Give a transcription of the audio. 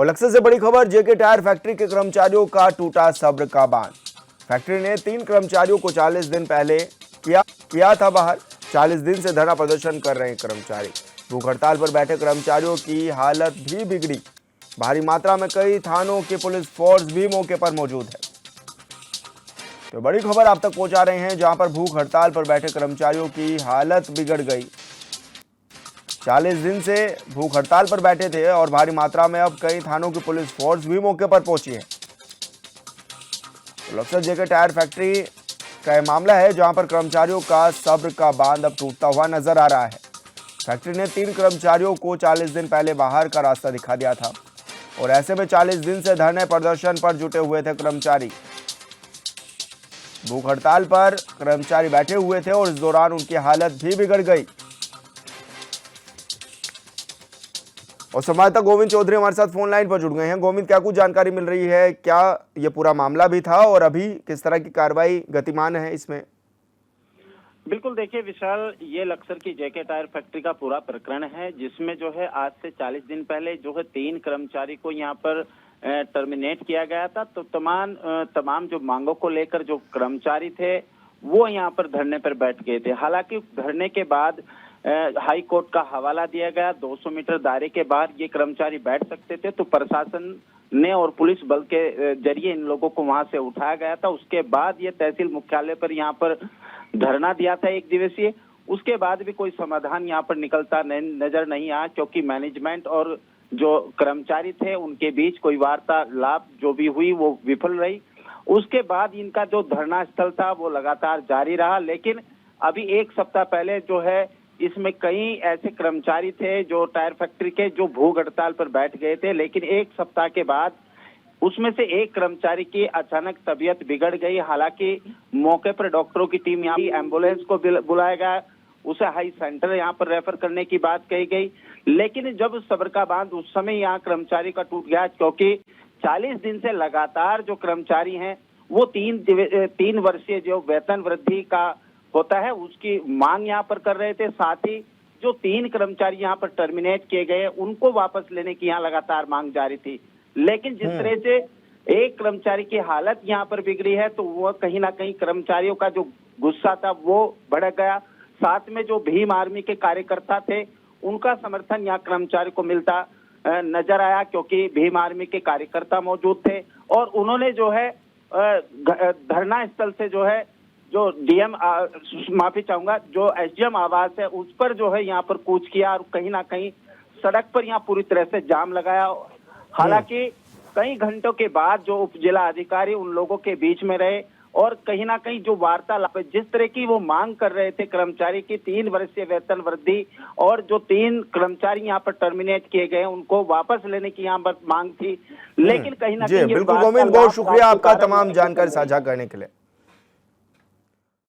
और लक्सर से बड़ी खबर, जेके टायर फैक्ट्री के कर्मचारियों का टूटा सब्र का बांध। फैक्ट्री ने 3 कर्मचारियों को 40 दिन पहले किया था बाहर। 40 दिन से धरना प्रदर्शन कर रहे हैं कर्मचारी। भूख हड़ताल पर बैठे कर्मचारियों की हालत भी बिगड़ी। भारी मात्रा में कई थानों की पुलिस फोर्स भी मौके पर मौजूद है। तो बड़ी खबर आप तक पहुंचा रहे हैं, जहां पर भूख हड़ताल पर बैठे कर्मचारियों की हालत बिगड़ गई। 40 दिन से भूख हड़ताल पर बैठे थे और भारी मात्रा में अब कई थानों की पुलिस फोर्स भी मौके पर पहुंची है। तो लक्सर जेके टायर फैक्ट्री का यह मामला है, जहां पर कर्मचारियों का सब्र का बांध अब टूटता हुआ नजर आ रहा है। फैक्ट्री ने 3 कर्मचारियों को 40 दिन पहले बाहर का रास्ता दिखा दिया था और ऐसे में 40 दिन से धरने प्रदर्शन पर जुटे हुए थे कर्मचारी। भूख हड़ताल पर कर्मचारी बैठे हुए थे और इस दौरान उनकी हालत भी बिगड़ गई। और संवाददाता गोविंद चौधरी हमारे साथ फोन लाइन पर जुड़ गए हैं। गोविंद, क्या कुछ जानकारी मिल रही है? क्या ये पूरा मामला भी था और अभी किस तरह की कार्रवाई गतिमान है इसमें? बिल्कुल, देखिए विशाल, ये लक्सर की जेके टायर फैक्ट्री का पूरा प्रकरण है, जिसमें जो है आज से 40 दिन पहले जो है 3 कर्मचारी को यहाँ पर टर्मिनेट किया गया था। तो तमाम जो मांगों को लेकर जो कर्मचारी थे वो यहाँ पर धरने पर बैठ गए थे। हालांकि धरने के बाद हाई कोर्ट का हवाला दिया गया। 200 मीटर दायरे के बाहर ये कर्मचारी बैठ सकते थे, तो प्रशासन ने और पुलिस बल के जरिए इन लोगों को वहां से उठाया गया था। उसके बाद ये तहसील मुख्यालय पर यहाँ पर धरना दिया था 1 दिवसीय। उसके बाद भी कोई समाधान यहाँ पर निकलता नजर नहीं आया, क्योंकि मैनेजमेंट और जो कर्मचारी थे उनके बीच कोई वार्तालाप जो भी हुई वो विफल रही। उसके बाद इनका जो धरना स्थल था वो लगातार जारी रहा। लेकिन अभी 1 सप्ताह पहले जो है इसमें कई ऐसे कर्मचारी थे जो टायर फैक्ट्री के जो भूख हड़ताल पर बैठ गए थे, लेकिन 1 सप्ताह के बाद उसमें से एक कर्मचारी की अचानक तबीयत बिगड़ गई। हालांकि मौके पर डॉक्टरों की टीम यहाँ एम्बुलेंस को बुलाया गया, उसे हाई सेंटर यहाँ पर रेफर करने की बात कही गई। लेकिन जब सब्र का बांध उस समय यहाँ कर्मचारी का टूट गया, क्योंकि 40 दिन से लगातार जो कर्मचारी हैं वो 3 वर्षीय जो वेतन वृद्धि का होता है उसकी मांग यहाँ पर कर रहे थे। साथ ही जो 3 कर्मचारी यहाँ पर टर्मिनेट किए गए उनको वापस लेने की यहाँ लगातार मांग जारी थी। लेकिन जिस तरह से एक कर्मचारी की हालत यहाँ पर बिगड़ी है, तो वो कहीं ना कहीं कर्मचारियों का जो गुस्सा था वो भड़क गया। साथ में जो भीम आर्मी के कार्यकर्ता थे उनका समर्थन यहाँ कर्मचारी को मिलता नजर आया, क्योंकि भीम आर्मी के कार्यकर्ता मौजूद थे और उन्होंने जो है धरना स्थल से जो है जो माफी चाहूंगा, जो एसडीएम आवास है उस पर जो है यहाँ पर कूच किया और कहीं ना कहीं सड़क पर यहाँ पूरी तरह से जाम लगाया। हालांकि कई घंटों के बाद जो उप जिला अधिकारी उन लोगों के बीच में रहे और कहीं ना कहीं जो वार्तालाप जिस तरह की वो मांग कर रहे थे कर्मचारी की 3 वर्षीय वेतन वृद्धि और जो 3 कर्मचारी यहाँ पर टर्मिनेट किए गए उनको वापस लेने की यहाँ पर मांग थी। लेकिन कहीं ना कहीं बिल्कुल गोविंद, बहुत शुक्रिया आपका तमाम जानकारी साझा करने के लिए।